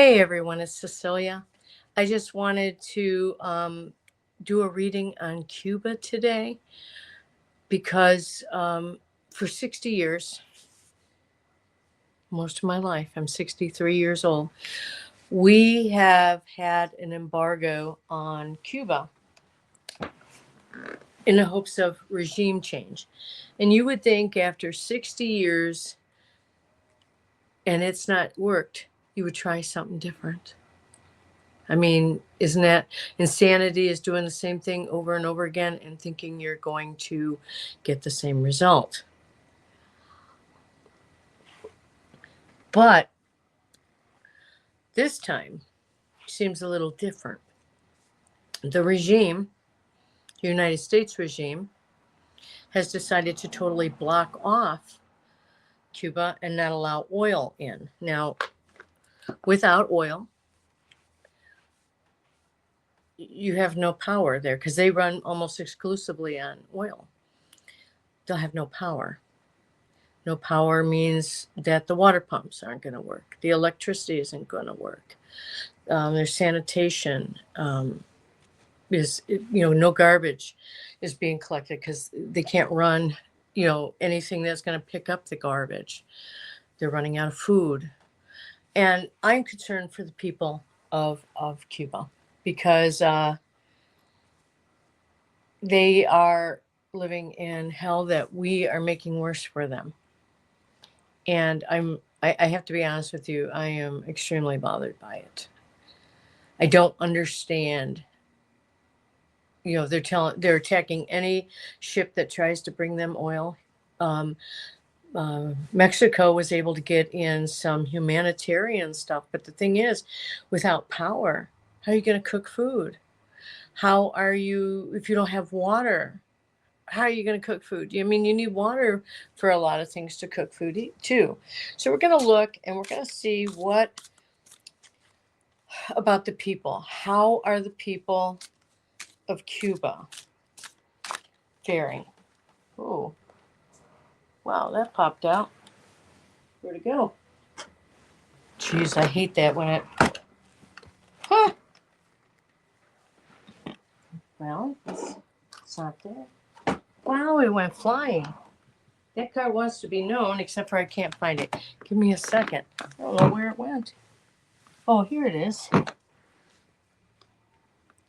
Hey everyone, it's Cecilia. I just wanted to do a reading on Cuba today because for 60 years, most of my life, I'm 63 years old, we have had an embargo on Cuba in the hopes of regime change. And you would think after 60 years and it's not worked, you would try something different. I mean, isn't that insanity is doing the same thing over and over again and thinking you're going to get the same result? But this time seems a little different. The regime, the United States regime, has decided to totally block off Cuba and not allow oil in. Now, without oil, you have no power there because they run almost exclusively on oil. They'll have no power. No power means that the water pumps aren't going to work. The electricity isn't going to work. Their sanitation is, no garbage is being collected because they can't run, anything that's going to pick up the garbage. They're running out of food. And I'm concerned for the people of Cuba because they are living in hell that we are making worse for them. And I have to be honest with you, I am extremely bothered by it. I don't understand. They're attacking any ship that tries to bring them oil. Mexico was able to get in some humanitarian stuff, but the thing is, without power, how are you going to cook food? How are you, if you don't have water? How are you going to cook food? I mean, you need water for a lot of things to cook food too. So we're going to look and we're going to see what about the people. How are the people of Cuba faring? Oh, wow, that popped out. Where'd it go? Jeez, I hate that when it. Huh. Well, it's not there. Wow, it went flying. That card wants to be known, except for I can't find it. Give me a second. I don't know where it went. Oh, here it is.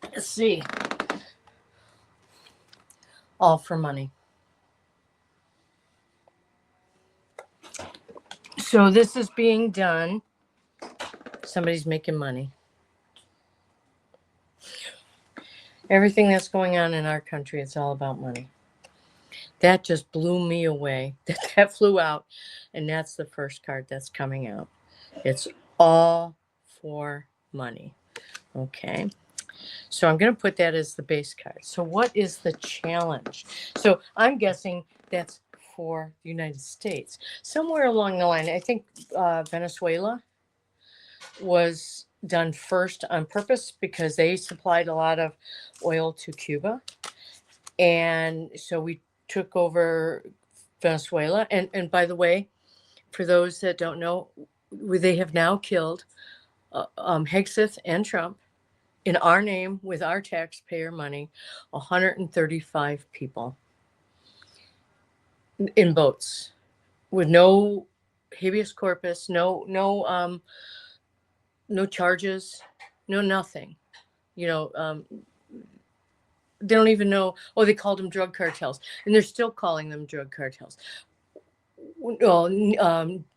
Let's see. All for money. So this is being done. Somebody's making money. Everything that's going on in our country, it's all about money. That just blew me away. That flew out. And that's the first card that's coming out. It's all for money. Okay. So I'm going to put that as the base card. So what is the challenge? So I'm guessing that's for the United States. Somewhere along the line, I think Venezuela was done first on purpose because they supplied a lot of oil to Cuba. And so we took over Venezuela. And by the way, for those that don't know, they have now killed Hegseth and Trump in our name with our taxpayer money, 135 people in boats with no habeas corpus, no charges, no nothing. They don't even know. Oh, they called them drug cartels, and they're still calling them drug cartels. Well,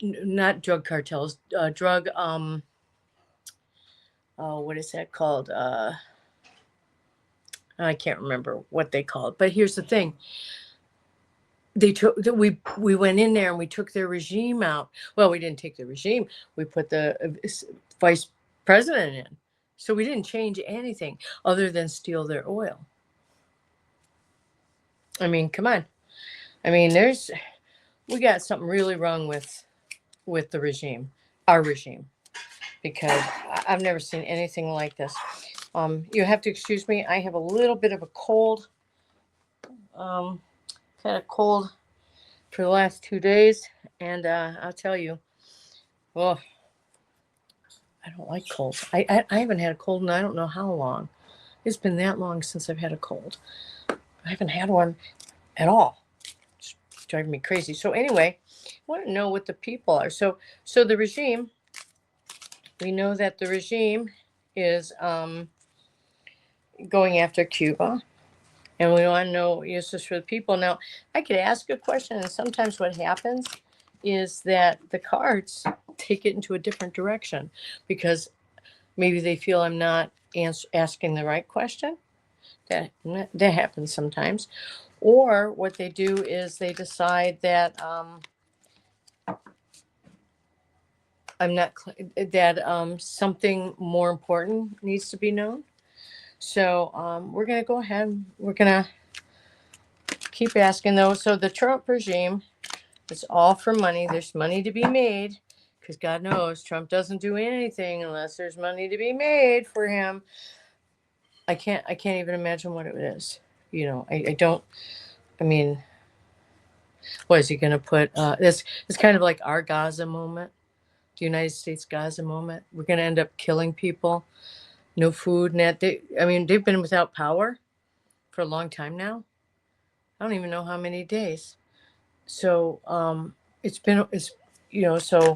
not drug cartels. Drug. What is that called? I can't remember what they call it. But here's the thing. We went in there and we took their regime out. Well, we didn't take the regime. We put the vice president in. So we didn't change anything other than steal their oil. I mean, come on. I mean, we got something really wrong with the regime, our regime, because I've never seen anything like this. You have to excuse me. I have a little bit of a cold. Had a cold for the last 2 days, and I'll tell you, well, I don't like colds. I haven't had a cold in I don't know how long. It's been that long since I've had a cold. I haven't had one at all. It's driving me crazy. So anyway, I want to know what the people are. So the regime, we know that the regime is going after Cuba. And we want to know uses for the people. Now, I could ask a question, and sometimes what happens is that the cards take it into a different direction because maybe they feel I'm not asking the right question. That happens sometimes. Or what they do is they decide that I'm not that something more important needs to be known. So we're gonna go ahead. We're gonna keep asking those. So the Trump regime, it's all for money. There's money to be made because God knows Trump doesn't do anything unless there's money to be made for him. I can't even imagine what it is. You know, I don't. I mean, what is he going to put? This it's kind of like our Gaza moment, the United States Gaza moment. We're going to end up killing people. No food, net. I mean, they've been without power for a long time now. I don't even know how many days. So it's so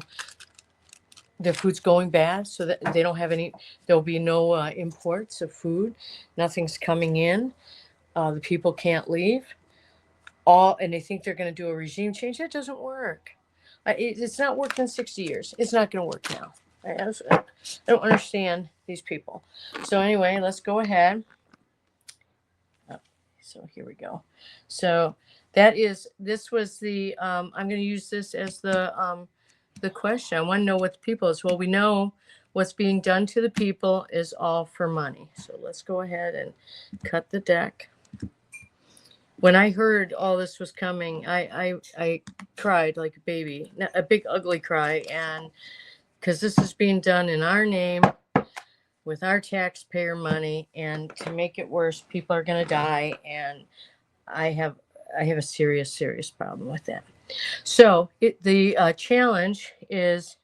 their food's going bad, so that they don't have any. There'll be no imports of food. Nothing's coming in. The people can't leave. And they think they're going to do a regime change. That doesn't work. It's not worked in 60 years. It's not going to work now. I don't understand these people. So anyway, let's go ahead. So here we go. So this was the, I'm going to use this as the question. I want to know what the people is. Well, we know what's being done to the people is all for money. So let's go ahead and cut the deck. When I heard all this was coming, I cried like a baby, a big ugly cry, and because this is being done in our name with our taxpayer money, and to make it worse, people are going to die, and I have a serious problem with that. So the challenge is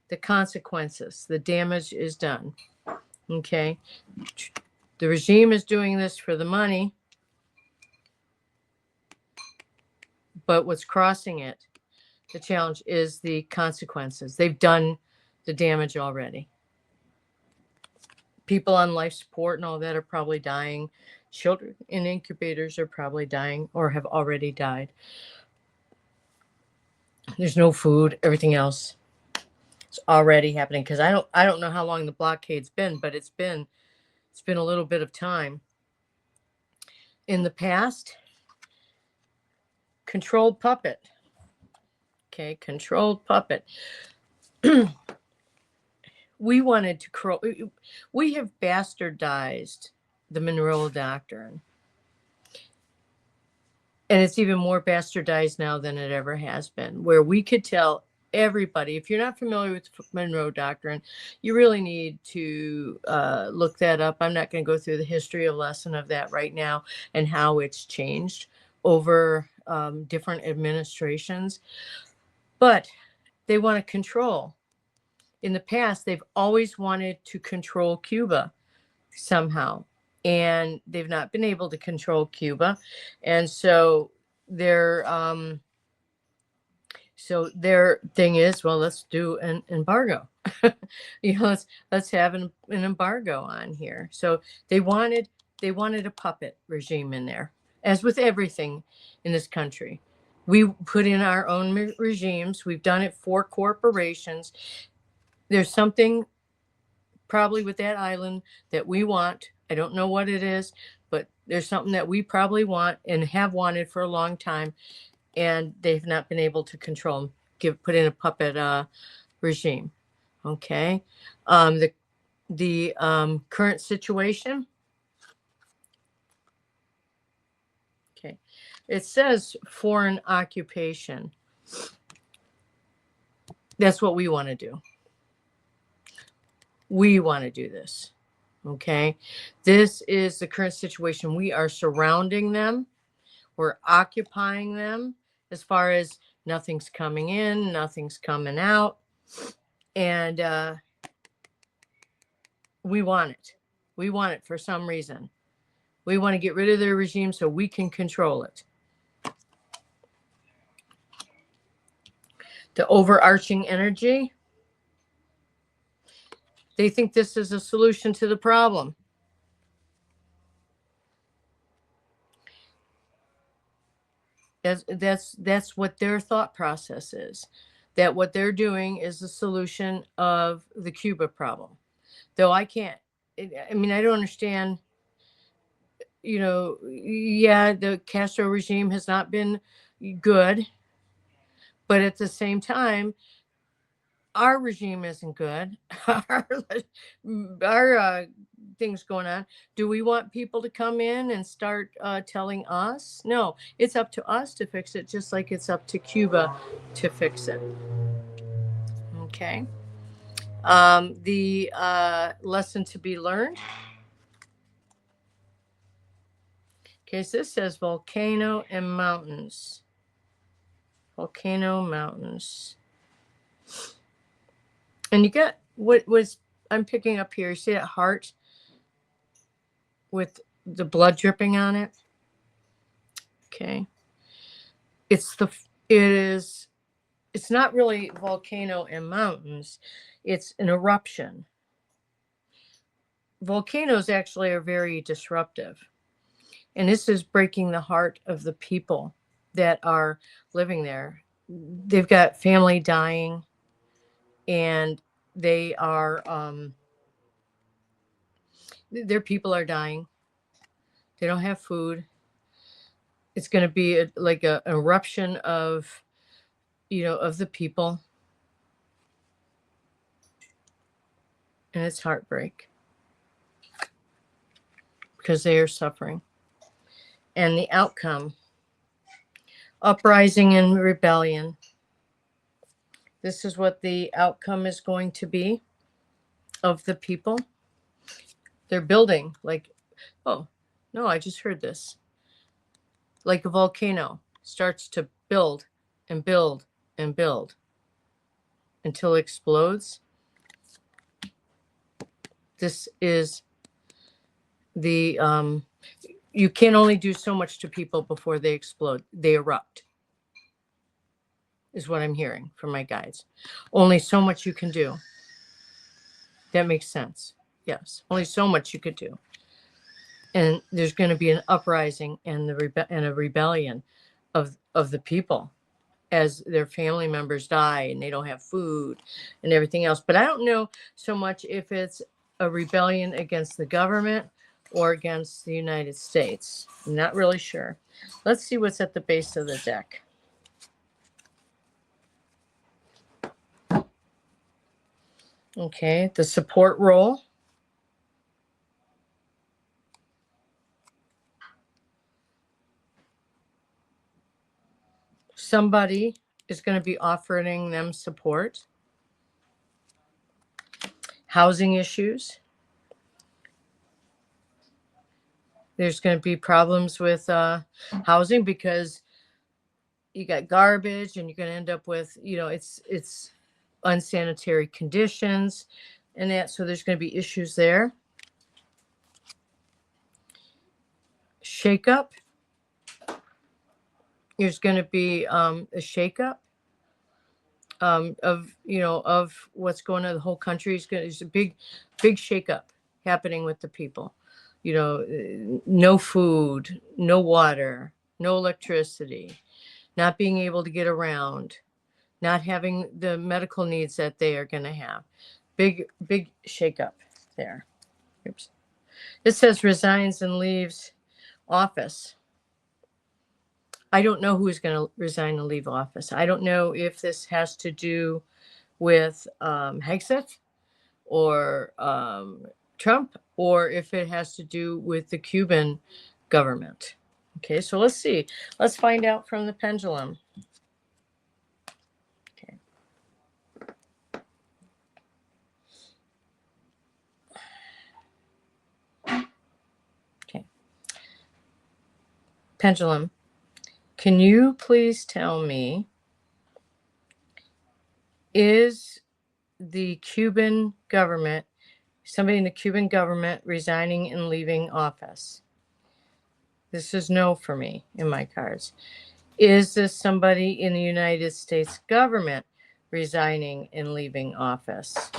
the consequences. The damage is done. Okay, the regime is doing this for the money, but what's crossing it, the challenge is the consequences. They've done the damage already. People on life support and all that are probably dying. Children in incubators are probably dying or have already died. There's no food, everything else is already happening because I don't know how long the blockade's been, but it's been a little bit of time. In the past, controlled puppet. Okay, controlled puppet. We wanted to we have bastardized the Monroe Doctrine. And it's even more bastardized now than it ever has been, where we could tell everybody, if you're not familiar with the Monroe Doctrine, you really need to look that up. I'm not going to go through the history of lesson of that right now and how it's changed over different administrations. But they want to control. In the past, they've always wanted to control Cuba somehow, and they've not been able to control Cuba, and so their thing is, well, let's do an embargo. Let's have an embargo on here. So they wanted a puppet regime in there, as with everything in this country. We put in our own regimes. We've done it for corporations. There's something probably with that island that we want. I don't know what it is, but there's something that we probably want and have wanted for a long time, and they've not been able to control them. Put in a puppet regime. Okay, the current situation. Okay, it says foreign occupation. That's what we want to do. We want to do this. Okay, this is the current situation. We are surrounding them. We're occupying them as far as nothing's coming in, nothing's coming out. And we want it. We want it for some reason. We want to get rid of their regime so we can control it. The overarching energy, they think this is a solution to the problem. That's what their thought process is. That what they're doing is the solution of the Cuba problem. Though I can't, I mean, I don't understand, yeah, the Castro regime has not been good, but at the same time, our regime isn't good. our things going on. Do we want people to come in and start telling us? No, it's up to us to fix it, just like it's up to Cuba to fix it. Okay. The lesson to be learned. Okay, so this says volcano and mountains. Volcano mountains. And you get what was I'm picking up here. You see that heart with the blood dripping on it? Okay. It's not really volcano and mountains. It's an eruption. Volcanoes actually are very disruptive. And this is breaking the heart of the people that are living there. They've got family dying, and they are their people are dying. They don't have food. It's going to be like an eruption of of the people, and it's heartbreak because they are suffering. And the outcome, uprising and rebellion. This is what the outcome is going to be of the people. They're building oh, no, I just heard this. Like a volcano starts to build and build and build until it explodes. This is the, you can only do so much to people before they explode. They erupt, is what I'm hearing from my guides. Only so much you can do. That makes sense. Yes, only so much you could do. And there's going to be an uprising and a rebellion of the people as their family members die and they don't have food and everything else. But I don't know so much if it's a rebellion against the government or against the United States. I'm not really sure. Let's see what's at the base of the deck. Okay, the support role. Somebody is going to be offering them support. Housing issues. There's going to be problems with housing because you got garbage and you're going to end up with, it's unsanitary conditions and that. So there's going to be issues there. Shakeup. There's going to be a shakeup of what's going on. The whole country there's a big shakeup happening with the people. No food, no water, no electricity, not being able to get around, not having the medical needs that they are going to have. Big shakeup there. Oops. It says resigns and leaves office. I don't know who's going to resign and leave office. I don't know if this has to do with Hexit or Trump, or if it has to do with the Cuban government. Okay, so let's see. Let's find out from the pendulum. Okay. Okay. Pendulum, can you please tell me, is the Cuban government, somebody in the Cuban government resigning and leaving office? This is no for me in my cards. Is this somebody in the United States government resigning and leaving office?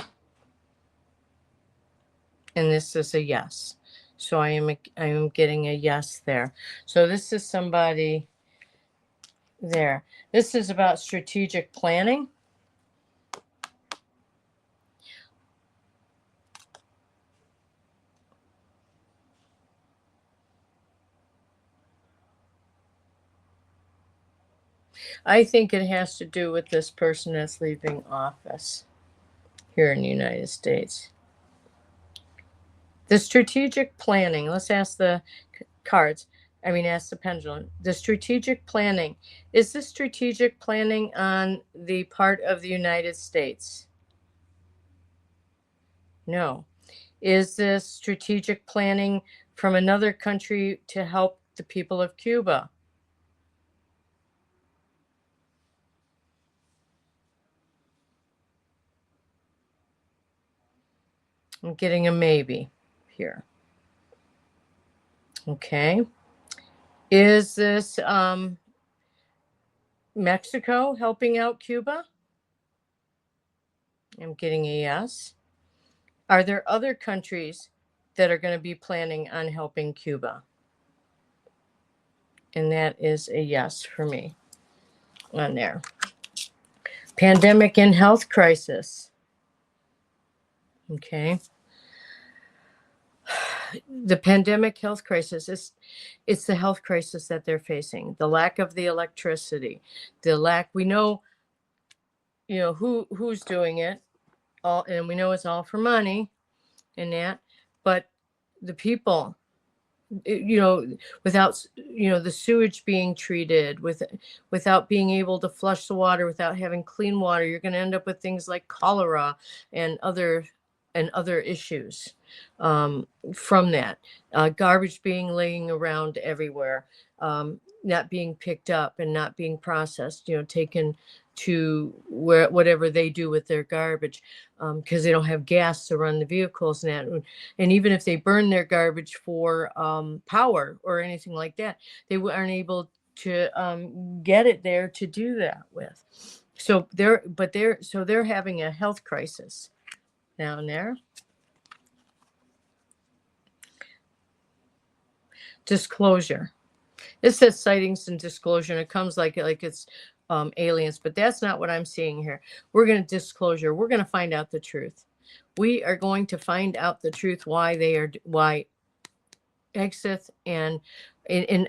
And this is a yes. So I am getting a yes there. So this is somebody there. This is about strategic planning. I think it has to do with this person that's leaving office here in the United States. The strategic planning, let's ask the cards. Ask the pendulum. The strategic planning, is this strategic planning on the part of the United States? No. Is this strategic planning from another country to help the people of Cuba? I'm getting a maybe here. Okay. Is this Mexico helping out Cuba? I'm getting a yes. Are there other countries that are going to be planning on helping Cuba? And that is a yes for me on there. Pandemic and health crisis. Okay. The pandemic health crisis is, it's the health crisis that they're facing. The lack of the electricity, the lack, we know, who's doing it all, and we know it's all for money and that, but the people, without, the sewage being treated, without being able to flush the water, without having clean water, you're going to end up with things like cholera and other issues from that. Garbage being laying around everywhere, not being picked up and not being processed, taken to whatever they do with their garbage, because they don't have gas to run the vehicles and that. And even if they burn their garbage for power or anything like that, they aren't able to get it there to do that with. So they're having a health crisis down there. Disclosure. It says sightings and disclosure, and it comes like it's aliens, but that's not what I'm seeing here. We're going to disclosure. We're going to find out the truth. We are going to find out the truth why Exith and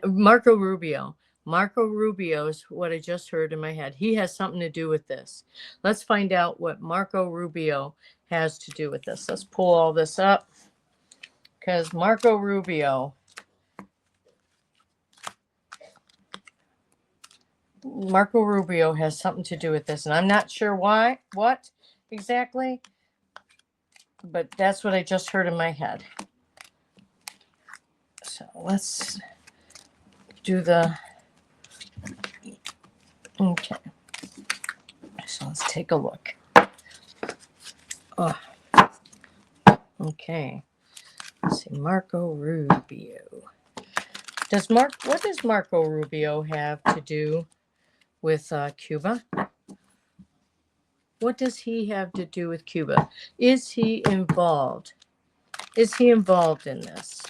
Marco Rubio. Marco Rubio is what I just heard in my head. He has something to do with this. Let's find out what Marco Rubio has to do with this. Let's pull all this up, because Marco Rubio has something to do with this, and I'm not sure what exactly, but that's what I just heard in my head. So let's do the, okay. So let's take a look. Oh, okay. Let's see, Marco Rubio. What does Marco Rubio have to do with Cuba? What does he have to do with Cuba? Is he involved? Is he involved in this?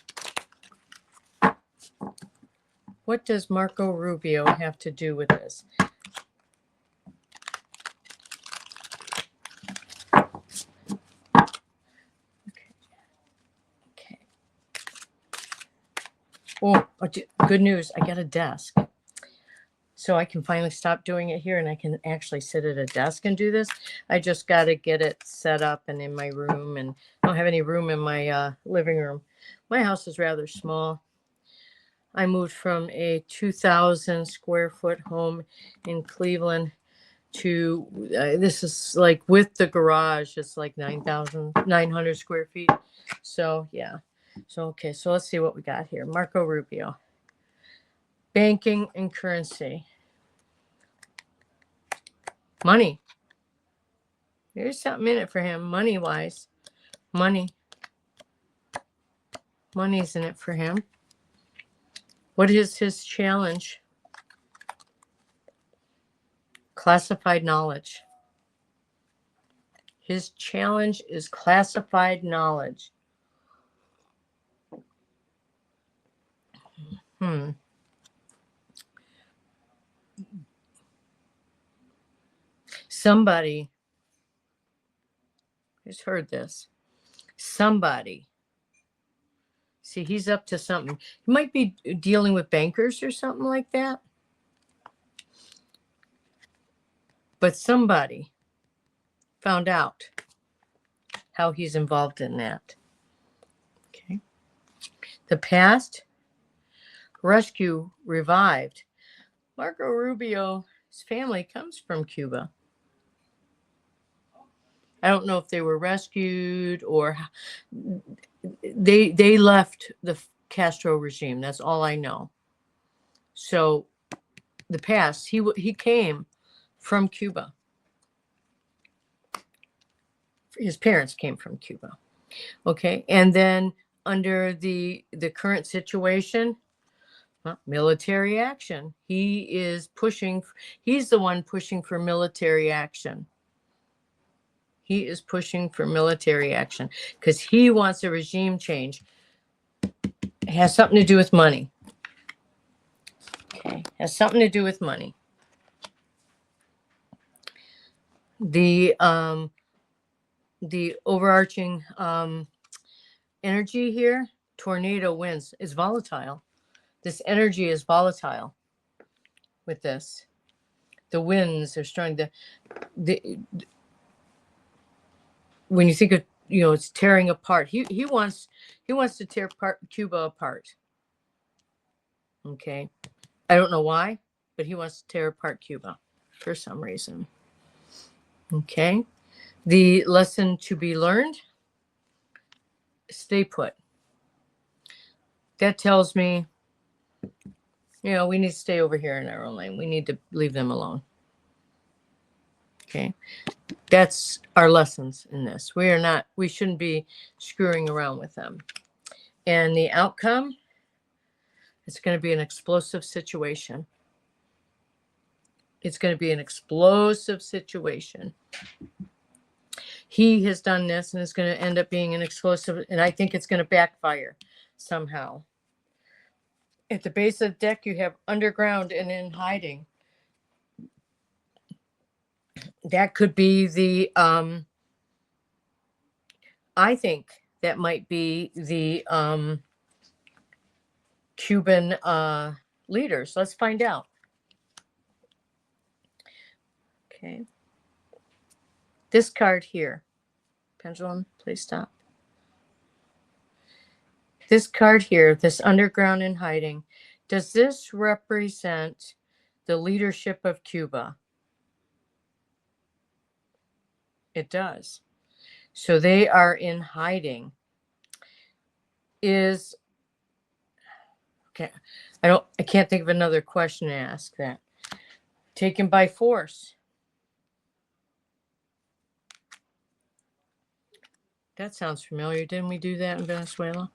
What does Marco Rubio have to do with this? Okay. Oh, good news. I got a desk. So I can finally stop doing it here, and I can actually sit at a desk and do this. I just got to get it set up and in my room, and I don't have any room in my living room. My house is rather small. I moved from a 2,000 square foot home in Cleveland to this is like with the garage, it's like 9,900 square feet. So yeah. So okay, so let's see what we got here. Marco Rubio. Banking and currency. Money. There's something in it for him, money-wise. Money's in it for him. What is his challenge? Classified knowledge. His challenge is classified knowledge. Somebody has heard this. Somebody. See, he's up to something. He might be dealing with bankers or something like that. But somebody found out how he's involved in that. Okay. The past, rescue revived. Marco Rubio's family comes from Cuba. I don't know if they were rescued or they left the Castro regime. That's all I know. So the past, he came from Cuba. His parents came from Cuba. Okay. And then under the current situation, military action. He's the one pushing for military action. He is pushing for military action because he wants a regime change. It has something to do with money. Okay. Has something to do with money. The overarching energy here, tornado winds, is volatile. This energy is volatile with this. The winds are strong. When you think of, it's tearing apart. He wants to tear Cuba apart. Okay. I don't know why, but he wants to tear apart Cuba for some reason. Okay. The lesson to be learned, stay put. That tells me, we need to stay over here in our own lane. We need to leave them alone. Okay. That's our lessons in this. We shouldn't be screwing around with them. And the outcome, it's going to be an explosive situation. It's going to be an explosive situation. He has done this and it's going to end up being an explosive, and I think it's going to backfire somehow. At the base of the deck, you have underground and in hiding. That could be I think that might be the Cuban leaders. Let's find out. Okay. This card here. Pendulum, please stop. This card here, this underground in hiding, does this represent the leadership of Cuba? It does. So they are in hiding. Okay. I can't think of another question to ask that. Taken by force. That sounds familiar. Didn't we do that in Venezuela?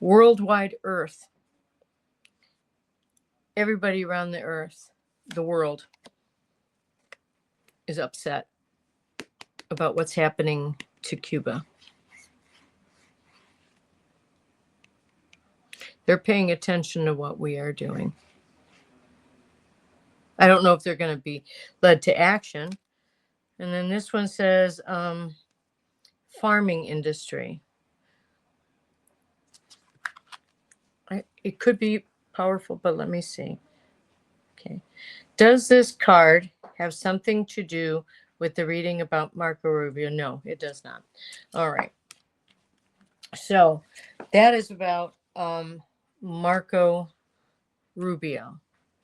Worldwide Earth. Everybody around the earth, the world, is upset about what's happening to Cuba. They're paying attention to what we are doing. I don't know if they're going to be led to action. And then this one says farming industry. It could be powerful, but let me see. Okay. Does this card have something to do with the reading about Marco Rubio? No, it does not. All right. So that is about Marco Rubio.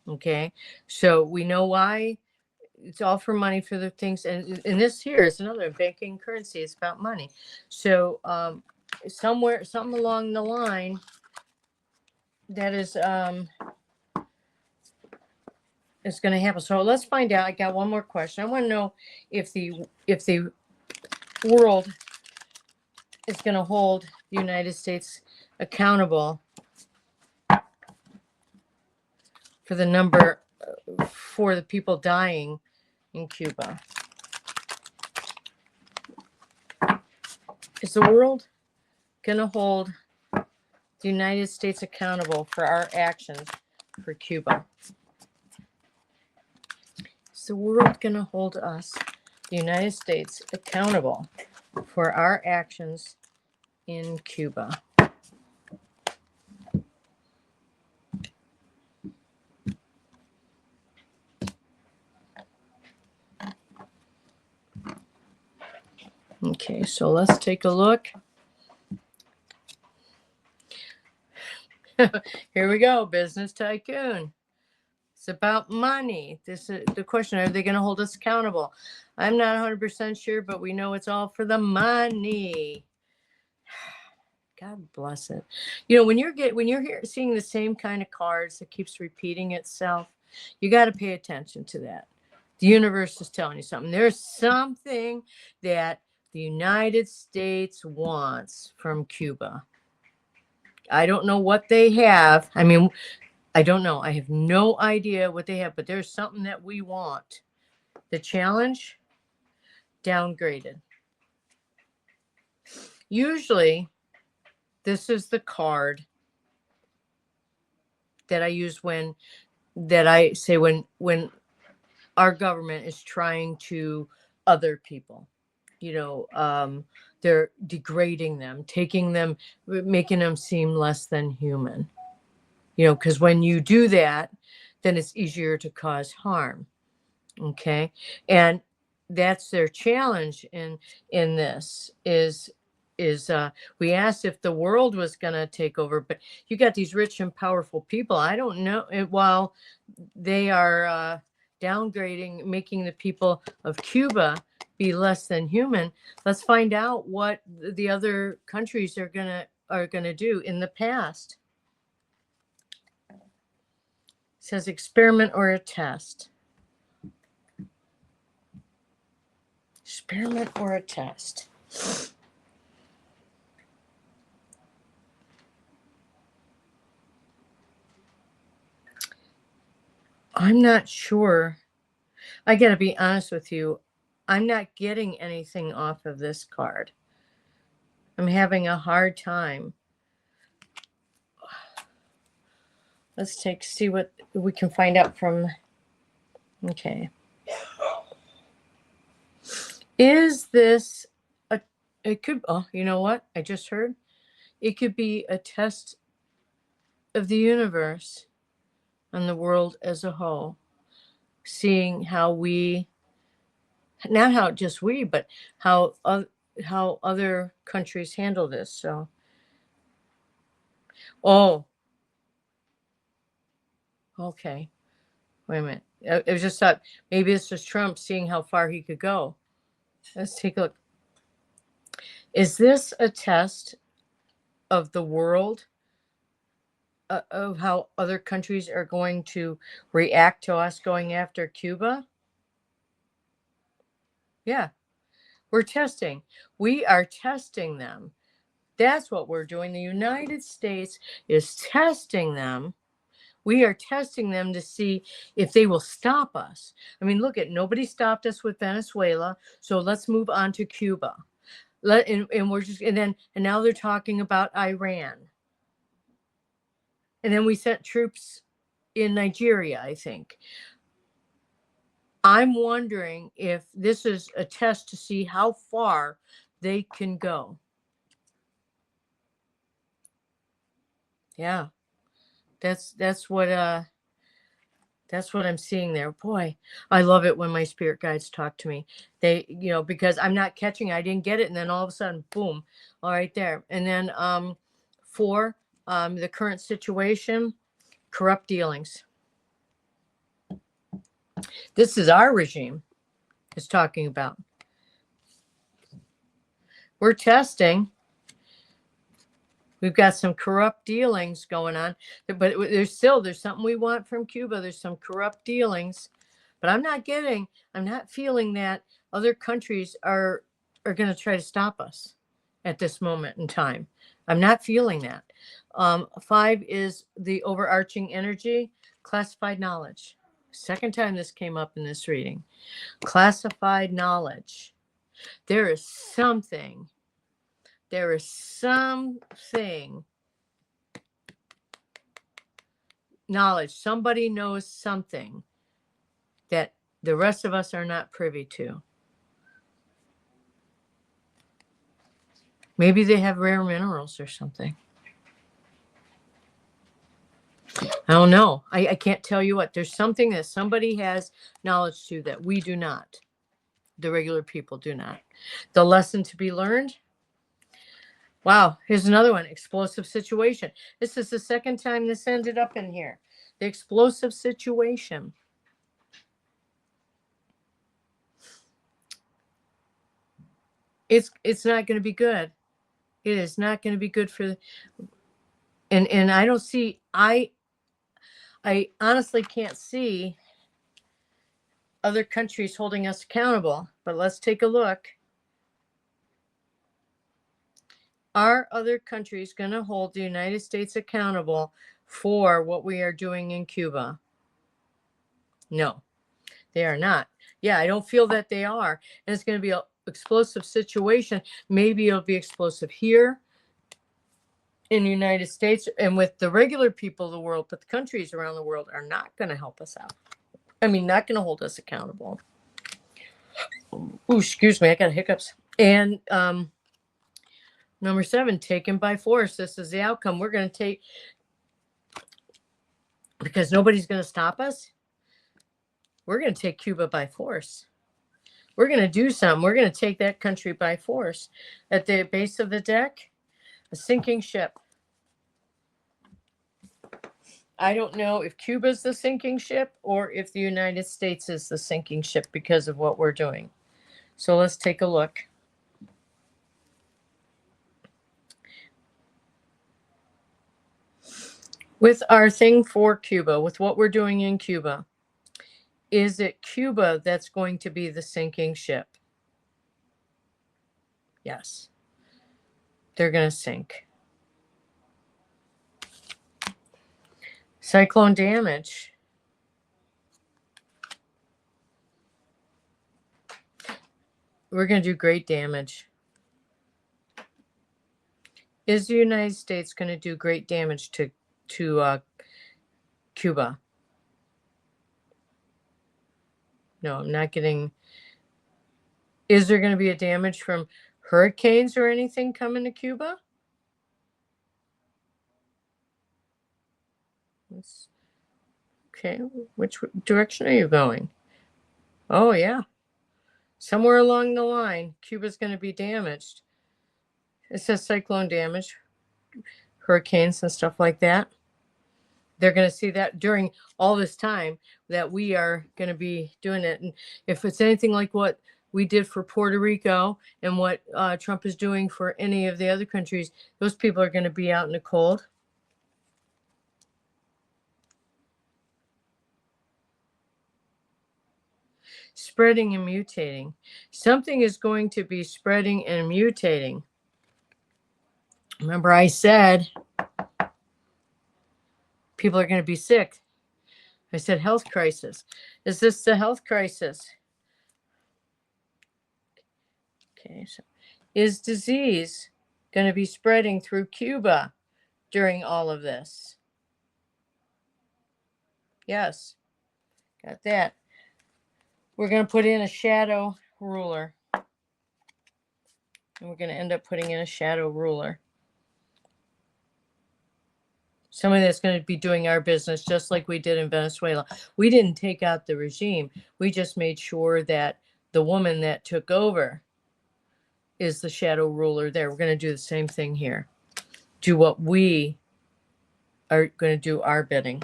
Okay. So we know why. It's all for money, for the things. And this here is another banking currency. It's about money. So something along the line, that is is going to happen. So let's find out. I got one more question. I want to know if the world is going to hold the United States accountable for the number for the people dying in Cuba. Is the world going to hold the United States accountable for our actions for Cuba? Is the world going to hold us, the United States, accountable for our actions in Cuba? Okay, so let's take a look. Here we go, business tycoon. It's about money. This is the question. Are they going to hold us accountable? I'm not 100% sure, but we know it's all for the money. God bless it. You know, when you're here seeing the same kind of cards that keeps repeating itself, you got to pay attention to that. The universe is telling you something. There's something that the United States wants from Cuba. I don't know what they have. I mean, I don't know. I have no idea what they have, but there's something that we want. The challenge, downgraded. Usually, this is the card that I use when our government is trying to other people. You know, they're degrading them, taking them, making them seem less than human. You know, because when you do that, then it's easier to cause harm. Okay, and that's their challenge in this is we asked if the world was going to take over, but you got these rich and powerful people. I don't know, while they are downgrading, making the people of Cuba be less than human. Let's find out what the other countries are gonna do in the past. It says experiment or a test. Experiment or a test. I'm not sure. I got to be honest with you. I'm not getting anything off of this card. I'm having a hard time. Let's see what we can find out from. Okay. Is this it could, oh, you know what? I just heard. It could be a test of the universe and the world as a whole, seeing how not how just we, but how other countries handle this. So, oh, okay. Wait a minute. It was just thought maybe this was Trump seeing how far he could go. Let's take a look. Is this a test of the world, of how other countries are going to react to us going after Cuba? Yeah, we're testing. We are testing them. That's what we're doing. The United States is testing them. We are testing them to see if they will stop us. I mean, look at, nobody stopped us with Venezuela. So let's move on to Cuba. And now they're talking about Iran. And then we sent troops in Nigeria, I think. I'm wondering if this is a test to see how far they can go. Yeah. That's what I'm seeing there. Boy, I love it when my spirit guides talk to me. They, because I'm not catching, I didn't get it. And then all of a sudden, boom, all right there. And then for the current situation, corrupt dealings. This is our regime is talking about. We're testing We've got some corrupt dealings going on, but there's something we want from Cuba. There's some corrupt dealings, but I'm not feeling that other countries are going to try to stop us at this moment in time. I'm not feeling that. 5 is the overarching energy, classified knowledge. Second time this came up in this reading. Classified knowledge. There is something. Knowledge. Somebody knows something that the rest of us are not privy to. Maybe they have rare minerals or something. I don't know. I can't tell you what. There's something that somebody has knowledge to that we do not. The regular people do not. The lesson to be learned. Wow, here's another one. Explosive situation. This is the second time this ended up in here. The explosive situation. It's not going to be good. It is not going to be good for, and I don't see, I honestly can't see other countries holding us accountable, but let's take a look. Are other countries going to hold the United States accountable for what we are doing in Cuba? No, they are not. Yeah, I don't feel that they are. And it's going to be an explosive situation. Maybe it'll be explosive here in the United States and with the regular people of the world, but the countries around the world are not going to help us out. I mean, not going to hold us accountable. Ooh, excuse me, I got hiccups. And number 7, taken by force. This is the outcome. We're going to take, because nobody's going to stop us. We're going to take Cuba by force. We're going to do something. We're going to take that country by force. At the base of the deck, a sinking ship. I don't know if Cuba's the sinking ship or if the United States is the sinking ship because of what we're doing. So let's take a look. With our thing for Cuba, with what we're doing in Cuba, is it Cuba that's going to be the sinking ship? Yes. They're going to sink. Cyclone damage. We're going to do great damage. Is the United States going to do great damage to Cuba? No, I'm not getting. Is there going to be a damage from hurricanes or anything coming to Cuba? Okay, which direction are you going? Oh, yeah. Somewhere along the line, Cuba's going to be damaged. It says cyclone damage, hurricanes and stuff like that. They're going to see that during all this time that we are going to be doing it. And if it's anything like what we did for Puerto Rico and what Trump is doing for any of the other countries, those people are going to be out in the cold. Spreading and mutating. Something is going to be spreading and mutating. Remember I said people are going to be sick. I said health crisis. Is this the health crisis? Okay, so is disease going to be spreading through Cuba during all of this? Yes, got that. We're going to put in a shadow ruler. And we're going to end up putting in a shadow ruler. Somebody that's going to be doing our business just like we did in Venezuela. We didn't take out the regime. We just made sure that the woman that took over is the shadow ruler there. We're going to do the same thing here. Do what we are going to do our bidding.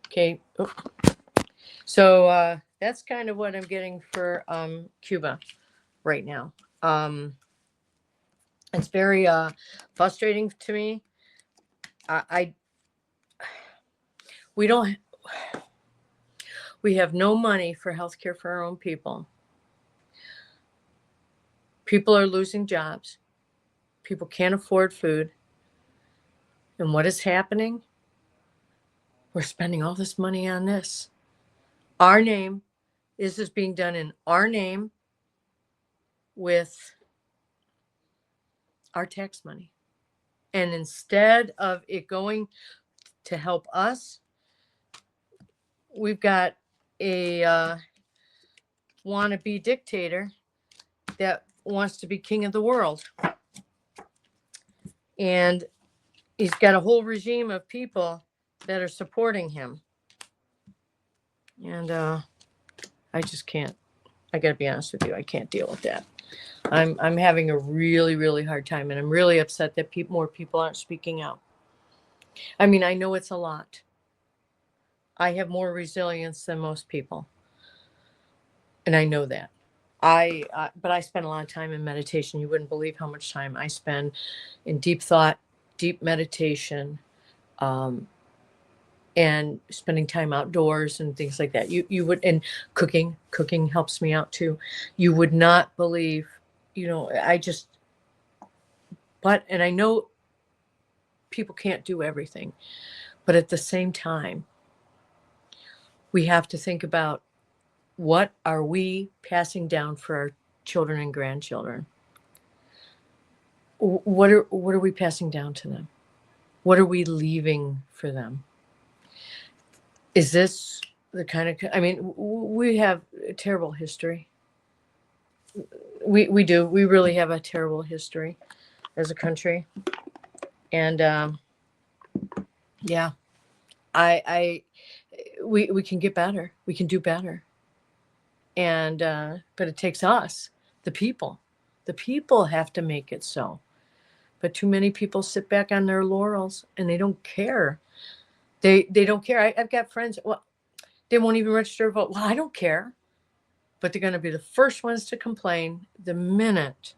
Okay. Oh. So that's kind of what I'm getting for Cuba right now. It's very frustrating to me. I we don't we have no money for health care for our own people. People are losing jobs. People can't afford food. And what is happening? We're spending all this money on this. Our name, this is being done in our name with our tax money. And instead of it going to help us, we've got a wannabe dictator that wants to be king of the world. And he's got a whole regime of people that are supporting him. And I just can't. I got to be honest with you. I can't deal with that. I'm having a really, really hard time, and I'm really upset that more people aren't speaking out. I mean, I know it's a lot. I have more resilience than most people, and I know that. But I spend a lot of time in meditation. You wouldn't believe how much time I spend in deep thought, deep meditation, and spending time outdoors and things like that. You would, and cooking helps me out too. You would not believe, and I know people can't do everything, but at the same time, we have to think about what are we passing down for our children and grandchildren? What are we passing down to them? What are we leaving for them? Is this the kind of, I mean, we have a terrible history. We do. We really have a terrible history as a country. And yeah, we can get better. We can do better. And but it takes us, the people. The people have to make it so. But too many people sit back on their laurels and they don't care. They don't care. I've got friends. Well, they won't even register a vote. Well, I don't care. But they're going to be the first ones to complain the minute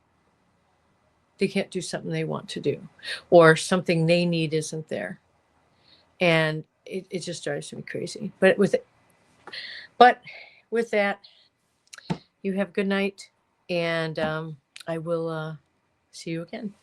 they can't do something they want to do, or something they need isn't there. And it just drives me crazy. But with that, you have a good night, and I will see you again.